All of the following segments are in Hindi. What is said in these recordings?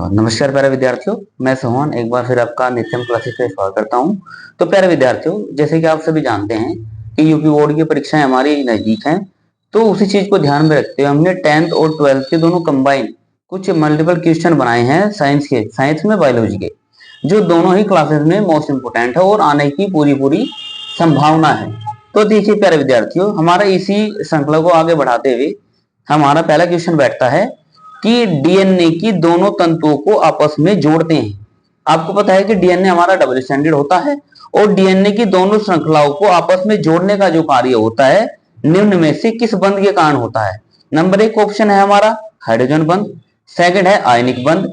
नमस्कार प्यारे विद्यार्थियों, मैं सोहन एक बार फिर आपका नित्यम क्लासेस में स्वागत करता हूं। तो प्यारे विद्यार्थियों, जैसे कि आप सभी जानते हैं कि यूपी बोर्ड की परीक्षाएं हमारी नजदीक हैं, तो उसी चीज को ध्यान में रखते हुए हमने 10th और 12th के दोनों कंबाइन कुछ मल्टीपल क्वेश्चन बनाए हैं साइंस में बायोलॉजी के, जो दोनों ही क्लासेस में मोस्ट इंपोर्टेंट है और आने की पूरी पूरी संभावना है। तो देखिए प्यारे विद्यार्थियों, हमारा इसी श्रृंखला को आगे बढ़ाते हुए हमारा पहला क्वेश्चन बैठता है कि डीएनए की दोनों तंतुओं को आपस में जोड़ते हैं। आपको पता है कि डीएनए हमारा डबल स्टैंडर्ड होता है और डीएनए की दोनों श्रृंखलाओं को आपस में जोड़ने का जो कार्य होता है निम्न में से किस बंध के कारण होता है। नंबर 1 ऑप्शन है हमारा हाइड्रोजन बंध, सेकंड है आयनिक बंध,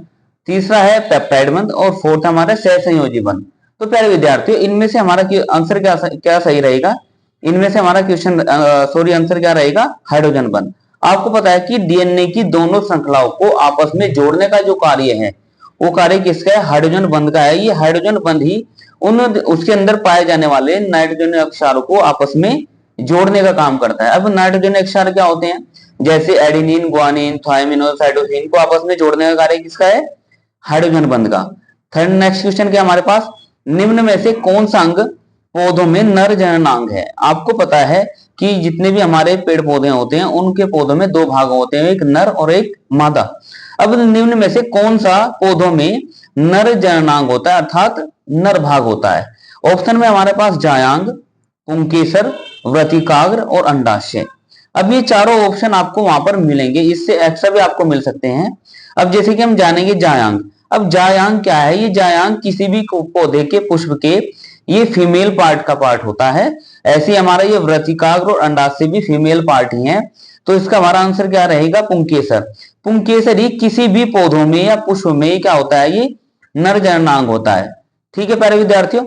तीसरा है पेप्टाइड बंध और फोर्थ हमारा सहसंयोजी बंध। तो प्यारे विद्यार्थियों, इनमें से हमारा आंसर क्या सही रहेगा? इनमें से हमारा क्वेश्चन आंसर क्या रहेगा? हाइड्रोजन बंध। आपको पता है कि डीएनए की दोनों श्रृंखलाओं को आपस में जोड़ने का जो कार्य है वो कार्य किसका है? हाइड्रोजन बंध का है। ये हाइड्रोजन बंध ही उसके अंदर पाए जाने वाले नाइट्रोजन अक्षारों को आपस में जोड़ने का काम करता है। अब नाइट्रोजन अक्षार क्या होते हैं? जैसे एडिनिन, ग्वानिन, थायमिन और साइटोसिन को आपस में जोड़ने का कार्य किसका है? हाइड्रोजन बंध का। थर्ड नेक्स्ट क्वेश्चन क्या हमारे पास? निम्न में से कौन सा अंग पौधों में नर जननांग है? आपको पता है कि जितने भी हमारे पेड़ पौधे होते हैं उनके पौधों में दो भाग होते हैं, एक नर और एक मादा। अब निम्न में से कौन सा पौधों में नर जननांग होता है, अर्थात नर भाग होता है? ऑप्शन में हमारे पास जायांग, पुंकेसर, व्रतिकाग्र और अंडाशय। अब ये चारों ऑप्शन आपको वहां पर मिलेंगे, इससे एक्स्ट्रा भी आपको मिल सकते हैं। अब जैसे कि हम जानेंगे जायांग। अब जायांग क्या है? ये जायांग किसी भी पौधे के पुष्प के ये फीमेल पार्ट का पार्ट होता है। ऐसे हमारा ये व्रतिकाग्र और अंडाशय भी फीमेल पार्ट ही है। तो इसका हमारा आंसर क्या रहेगा? पुंकेसर। पुंकेसर ही किसी भी पौधों में या पुष्प में क्या होता है? ये नर जननांग होता है। ठीक है प्यारे विद्यार्थियों,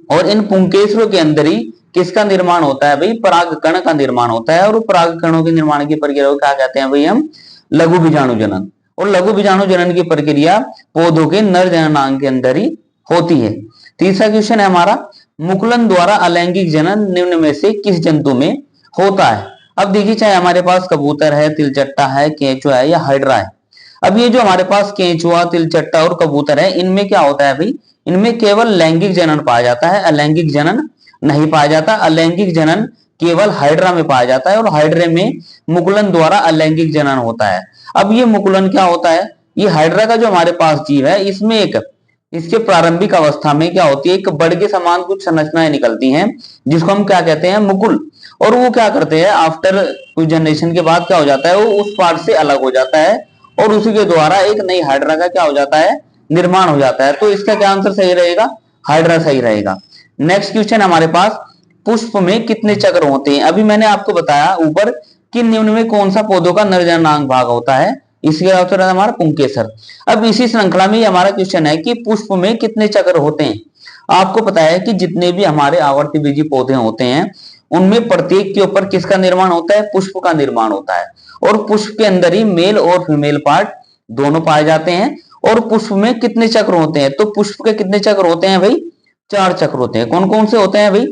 और इन पुंकेसरों के अंदर ही किसका निर्माण होता है भाई? परागकण का निर्माण होता है। और परागकणों के निर्माण की प्रक्रिया को क्या कहते हैं भाई? हम लघु बीजाणु जनन। और लघु बीजाणु जनन की प्रक्रिया पौधों के नर जननांग के अंदर ही होती है। तीसरा क्वेश्चन है हमारा, मुकुलन द्वारा अलैंगिक जनन निम्न में से किस जंतु में होता है? अब देखिए, चाहे हमारे पास कबूतर है, तिलचट्टा है, केंचुआ है या हाइड्रा है। अब ये जो हमारे पास केंचुआ, तिलचट्टा और कबूतर है, इनमें क्या होता है भाई? इनमें केवल लैंगिक जनन पाया जाता है, अलैंगिक जनन नहीं पाया जाता। अलैंगिक जनन केवल हाइड्रा में पाया जाता है और हाइड्रे में मुकुलन द्वारा अलैंगिक जनन होता है। अब ये मुकुलन क्या होता है? ये हाइड्रा का जो हमारे पास जीव है, इसमें एक इसके प्रारंभिक अवस्था में क्या होती है? एक बड़ के समान कुछ संरचनाएं निकलती हैं, जिसको हम क्या कहते हैं? मुकुल। और वो क्या करते हैं? आफ्टर कुछ जनरेशन के बाद क्या हो जाता है? वो उस पार्ट से अलग हो जाता है और उसी के द्वारा एक नई हाइड्रा का क्या हो जाता है? निर्माण हो जाता है। तो इसका क्या आंसर सही रहेगा? हाइड्रा सही रहेगा। नेक्स्ट क्वेश्चन हमारे पास, पुष्प में कितने चक्र होते हैं? अभी मैंने आपको बताया ऊपर कि निम्न में कौन सा पौधों का नर जननांग भाग होता है? इसके आंसर है हमारा पुंकेसर। अब इसी श्रृंखला में हमारा क्वेश्चन है कि पुष्प में कितने चक्र होते हैं? आपको पता है कि जितने भी हमारे आवर्तबीजी पौधे होते हैं उनमें प्रत्येक के ऊपर किसका निर्माण होता है? पुष्प का निर्माण होता है। और पुष्प के अंदर ही मेल और फीमेल पार्ट दोनों पाए जाते हैं। और पुष्प में कितने चक्र होते हैं? तो पुष्प के कितने चक्र होते हैं भाई? 4 चक्र होते हैं। कौन कौन से होते हैं भाई?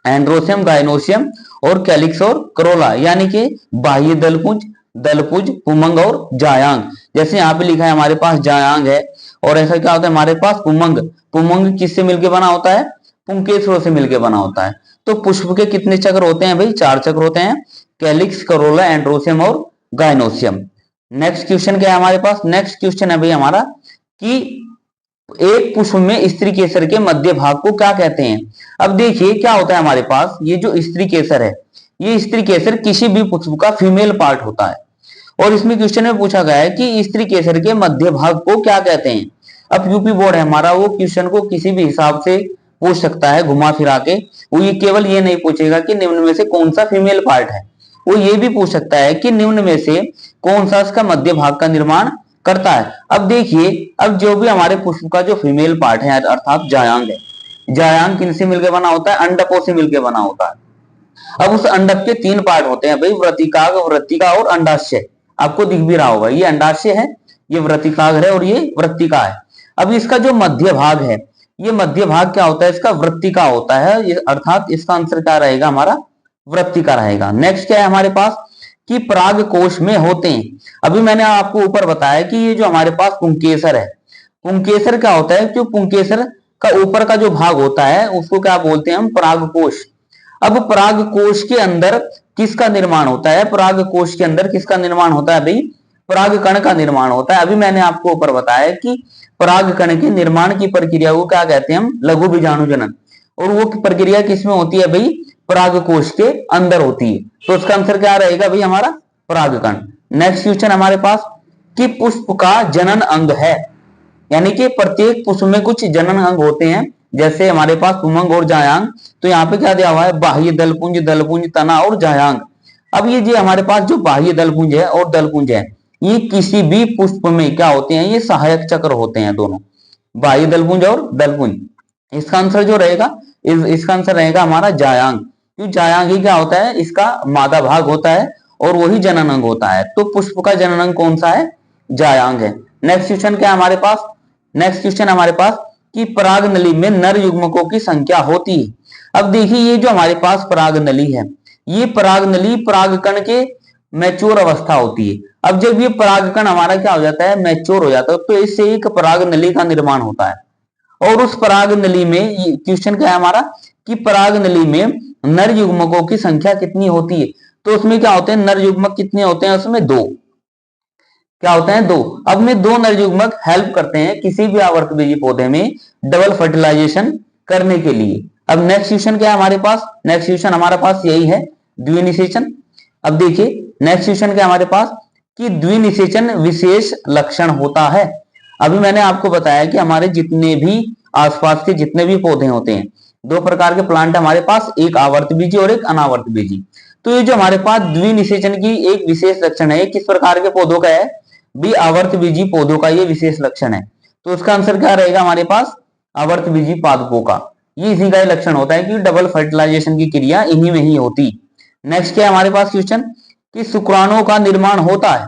एंड्रोसियम, गाइनोसियम और कैलिक्स और करोला, यानी कि बाह्य दलपुंज, दलपुंज, पुमंग और जायांग। जैसे यहाँ पे लिखा है हमारे पास जायांग है, और ऐसा क्या होता है हमारे पास? पुमंग। पुमंग किससे मिलकर बना होता है? पुंकेसरों से मिलकर बना होता है। तो पुष्प के कितने चक्र होते हैं भाई? 4 चक्र होते हैं, कैलिक्स, करोला, एंड्रोसियम और गाइनोसियम। नेक्स्ट क्वेश्चन क्या है हमारे पास? नेक्स्ट क्वेश्चन है भाई हमारा कि एक पुष्प में स्त्री केसर के मध्य भाग को क्या कहते हैं? अब देखिए क्या होता है हमारे पास, ये जो स्त्री केसर है, ये स्त्री केसर किसी भी पुष्प का फीमेल पार्ट होता है। और इसमें क्वेश्चन में पूछा गया है कि स्त्री केसर के मध्य भाग को क्या कहते हैं? अब यूपी बोर्ड है हमारा, वो क्वेश्चन को किसी भी हिसाब से पूछ सकता है घुमा फिरा के। वो ये केवल ये नहीं पूछेगा कि निम्न में से कौन सा फीमेल पार्ट है, वो ये भी पूछ सकता है कि निम्न में से कौन सा इसका मध्य भाग का निर्माण करता है। अब देखिए, अब जो भी हमारे पुष्प का जो फीमेल पार्ट है अर्थात जायांग है, जायांग किनसे मिलकर बना होता है? अंडकों से मिलकर बना होता है। अब उस अंडक के 3 पार्ट होते हैं भाई, व्रतिकाग, वृत्तिका और अंडाशय। आपको दिख भी रहा होगा, ये अंडाशय है, ये व्रतिकाग है और ये वृत्तिका है। अब इसका जो मध्य भाग है, ये मध्य भाग क्या होता है? इसका वृत्तिका होता है, अर्थात इसका आंसर क्या रहेगा हमारा? वृत्तिका रहेगा। नेक्स्ट क्या है हमारे पास कि पराग कोश में होते हैं। अभी मैंने आपको ऊपर बताया कि ये जो हमारे पास पुंकेसर है, पुंकेसर क्या होता है? जो पुंकेसर का ऊपर का जो भाग होता है उसको क्या बोलते हैं हम? परागकोश। अब परागकोश के अंदर किसका निर्माण होता है? परागकोश के अंदर किसका निर्माण होता है भाई? परागकण का निर्माण होता है। अभी मैंने आपको ऊपर बताया कि परागकण के निर्माण की प्रक्रिया को क्या कहते हैं हम? लघु बीजाणु जनन। और वो प्रक्रिया किसमें होती है भाई? परागकोश के अंदर होती है। तो उसका आंसर क्या रहेगा भाई? हमारा परागकण। नेक्स्ट क्वेश्चन हमारे पास कि पुष्प का जनन अंग है, यानी कि प्रत्येक पुष्प में कुछ जनन अंग होते हैं, जैसे हमारे पास पुमंग और जायांग। तो यहाँ पे क्या दिया हुआ है? बाह्य दलपुंज, तना और जायांग। अब ये जो हमारे पास जो बाह्य दलपुंज है और दलपुंज है, ये किसी भी पुष्प में क्या होते हैं? ये सहायक चक्र होते हैं दोनों, बाह्य दलपुंज और दलपुंज। इसका आंसर जो रहेगा, इसका आंसर रहेगा हमारा जायांग। क्यों? जायांग ही क्या होता है? इसका मादा भाग होता है और वही जनन अंग होता है। तो पुष्प का जनन अंग कौन सा है? जायांग है। नेक्स्ट क्वेश्चन क्या है हमारे पास? नेक्स्ट क्वेश्चन हमारे पास कि पराग नली में नर युग्मकों की संख्या होती है। अब देखिए ये जो हमारे पास पराग नली है, ये पराग नली परागकण के मैच्योर अवस्था होती है। अब जब ये परागकण हमारा क्या हो जाता है? मैच्योर हो जाता है, तो इससे एक पराग नली का निर्माण होता है। और उस पराग नली में क्वेश्चन क्या है हमारा कि पराग नली में नर युग्मकों की संख्या कितनी होती है? तो उसमें क्या होते हैं? नर युग्मक कितने होते हैं? उसमें दो। क्या होते हैं? दो। अब में दो नर युग्मक हेल्प करते हैं किसी भी आवर्तबीजी पौधे में डबल फर्टिलाइजेशन करने के लिए। अब नेक्स्ट क्वेश्चन क्या है हमारे पास? नेक्स्ट क्वेश्चन हमारे पास यही है, द्विनिषेचन। अब देखिए नेक्स्ट क्वेश्चन क्या हमारे पास कि द्विनिषेचन विशेष लक्षण होता है। अभी मैंने आपको बताया कि हमारे जितने भी आसपास के जितने भी पौधे होते हैं, दो प्रकार के प्लांट हमारे पास, एक आवर्तबीजी और एक अनावर्तबीजी। तो ये जो हमारे पास द्विनिषेचन की एक विशेष लक्षण है, किस प्रकार के पौधों का है? भी आवर्तबीजी पौधों का ये विशेष लक्षण है। तो उसका आंसर क्या रहेगा हमारे पास? आवर्तबीजी पादपों का ये इसी का लक्षण होता है कि डबल फर्टिलाइजेशन की क्रिया इन्हीं में ही होती। नेक्स्ट क्या है हमारे पास क्वेश्चन कि शुक्राणुओं का निर्माण होता है।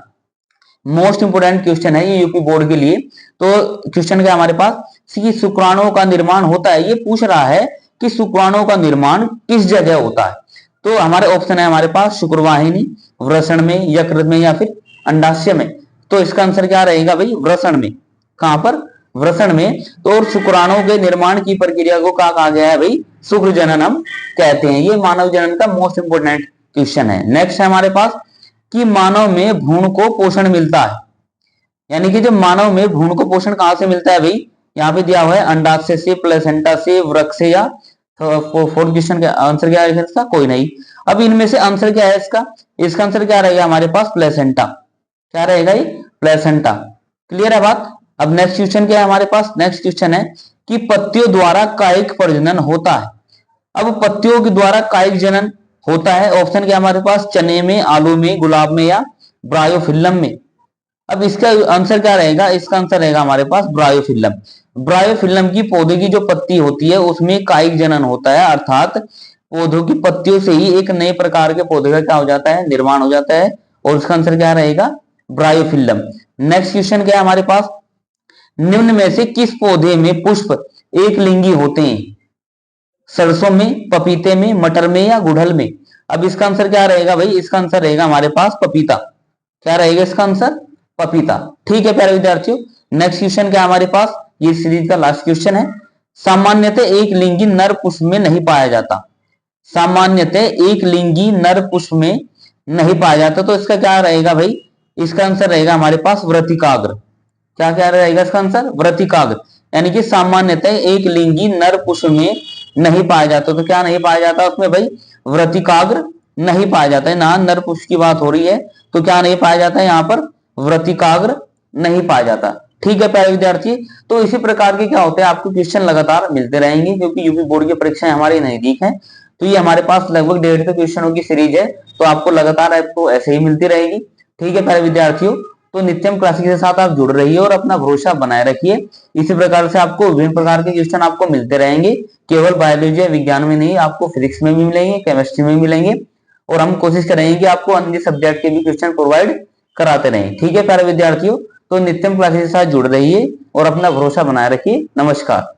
मोस्ट इंपोर्टेंट क्वेश्चन है ये यूपी बोर्ड के लिए। तो क्वेश्चन क्या हमारे पास कि शुक्राणुओं का निर्माण होता है, ये पूछ रहा है कि शुक्राणुओं का निर्माण किस जगह होता है। तो हमारे ऑप्शन है हमारे पास शुक्रवाहिनी, वृषण में, यकृत में या फिर अंडाशय में। तो इसका आंसर क्या रहेगा भाई? वृषण में। कहां पर? वृषण में। तो और शुक्राणुओं के निर्माण की प्रक्रिया को क्या कहा गया है भाई? शुक्र जनन हम कहते हैं। ये मानव जनन का मोस्ट इंपोर्टेंट क्वेश्चन है। नेक्स्ट है हमारे पास कि मानव में भ्रूण को पोषण मिलता है, यानी कि जब मानव में भ्रूण को पोषण कहां से मिलता है भाई? यहाँ पे दिया हुआ है अंडाशय से, प्लेसेंटा से, वृक्क से, या फोर्थ क्वेश्चन का आंसर क्या है इसका? कोई नहीं। अब इनमें से आंसर क्या है इसका? इसका आंसर क्या रहेगा हमारे पास? प्लेसेंटा। क्या रहेगा ये? प्लेसेंटा। क्लियर है बात? अब नेक्स्ट क्वेश्चन क्या है हमारे पास? नेक्स्ट क्वेश्चन है कि पत्तियों द्वारा कायिक प्रजनन होता है। अब पत्तियों के द्वारा कायिक जनन होता है, ऑप्शन क्या हमारे पास? चने में, आलू में, गुलाब में या ब्रायोफिल्लम में। अब इसका आंसर क्या रहेगा? इसका आंसर रहेगा हमारे पास ब्रायोफिल्लम। ब्रायोफिल्लम की पौधे की जो पत्ती होती है उसमें कायिक जनन होता है, अर्थात पौधों की पत्तियों से ही एक नए प्रकार के पौधे का क्या हो जाता है? निर्माण हो जाता है। और उसका आंसर क्या रहेगा? ब्रायोफिल्लम। नेक्स्ट क्वेश्चन क्या है हमारे पास? निम्न में से किस पौधे में पुष्प एक लिंगी होते हैं? सरसों में, पपीते में, मटर में या गुड़हल में। अब इसका आंसर क्या रहेगा भाई? इसका आंसर रहेगा हमारे पास पपीता। क्या रहेगा इसका आंसर? पपीता। ठीक है प्यारे विद्यार्थियों, नेक्स्ट क्वेश्चन क्या हमारे पास? ये सीरीज का लास्ट क्वेश्चन है। सामान्यतः एक लिंगी नर पुष्प में नहीं पाया जाता। सामान्यतः एक लिंगी नर पुष्प में नहीं पाया जाता। तो इसका क्या रहेगा भाई? इसका आंसर रहेगा हमारे पास वृत्तिकाग्र। क्या क्या रहेगा इसका आंसर? वृत्तिकाग्र। यानी कि सामान्यतः एक लिंगी नर पुष्प में नहीं पाया जाता। तो क्या नहीं पाया जाता उसमें भाई? वृत्तिकाग्र नहीं पाया जाता है ना। नर पुष्प की बात हो रही है तो क्या नहीं पाया जाता है यहाँ पर? वृत्तिकाग्र नहीं पाया जाता। ठीक है प्यारे विद्यार्थी, तो इसी प्रकार के क्या होते हैं आपको क्वेश्चन लगातार मिलते रहेंगे, क्योंकि यूपी बोर्ड की परीक्षाएं हमारे नजदीक है। तो ये हमारे पास लगभग 150 क्वेश्चनों की सीरीज है, तो आपको लगातार आपको ऐसे ही मिलती रहेगी। ठीक है प्यारे विद्यार्थियों, तो नित्यम क्लासेस के साथ आप जुड़ रहिए और अपना भरोसा बनाए रखिए। इसी प्रकार से आपको विभिन्न प्रकार के क्वेश्चन आपको मिलते रहेंगे। केवल बायोलॉजी या विज्ञान में नहीं, आपको फिजिक्स में भी मिलेंगे, केमिस्ट्री में भी मिलेंगे, और हम कोशिश करेंगे कि आपको अन्य सब्जेक्ट के भी क्वेश्चन प्रोवाइड कराते रहें। ठीक है प्यारे विद्यार्थियों, तो नित्यम क्लासेस के साथ जुड़ रहिए और अपना भरोसा बनाए रखिए। नमस्कार।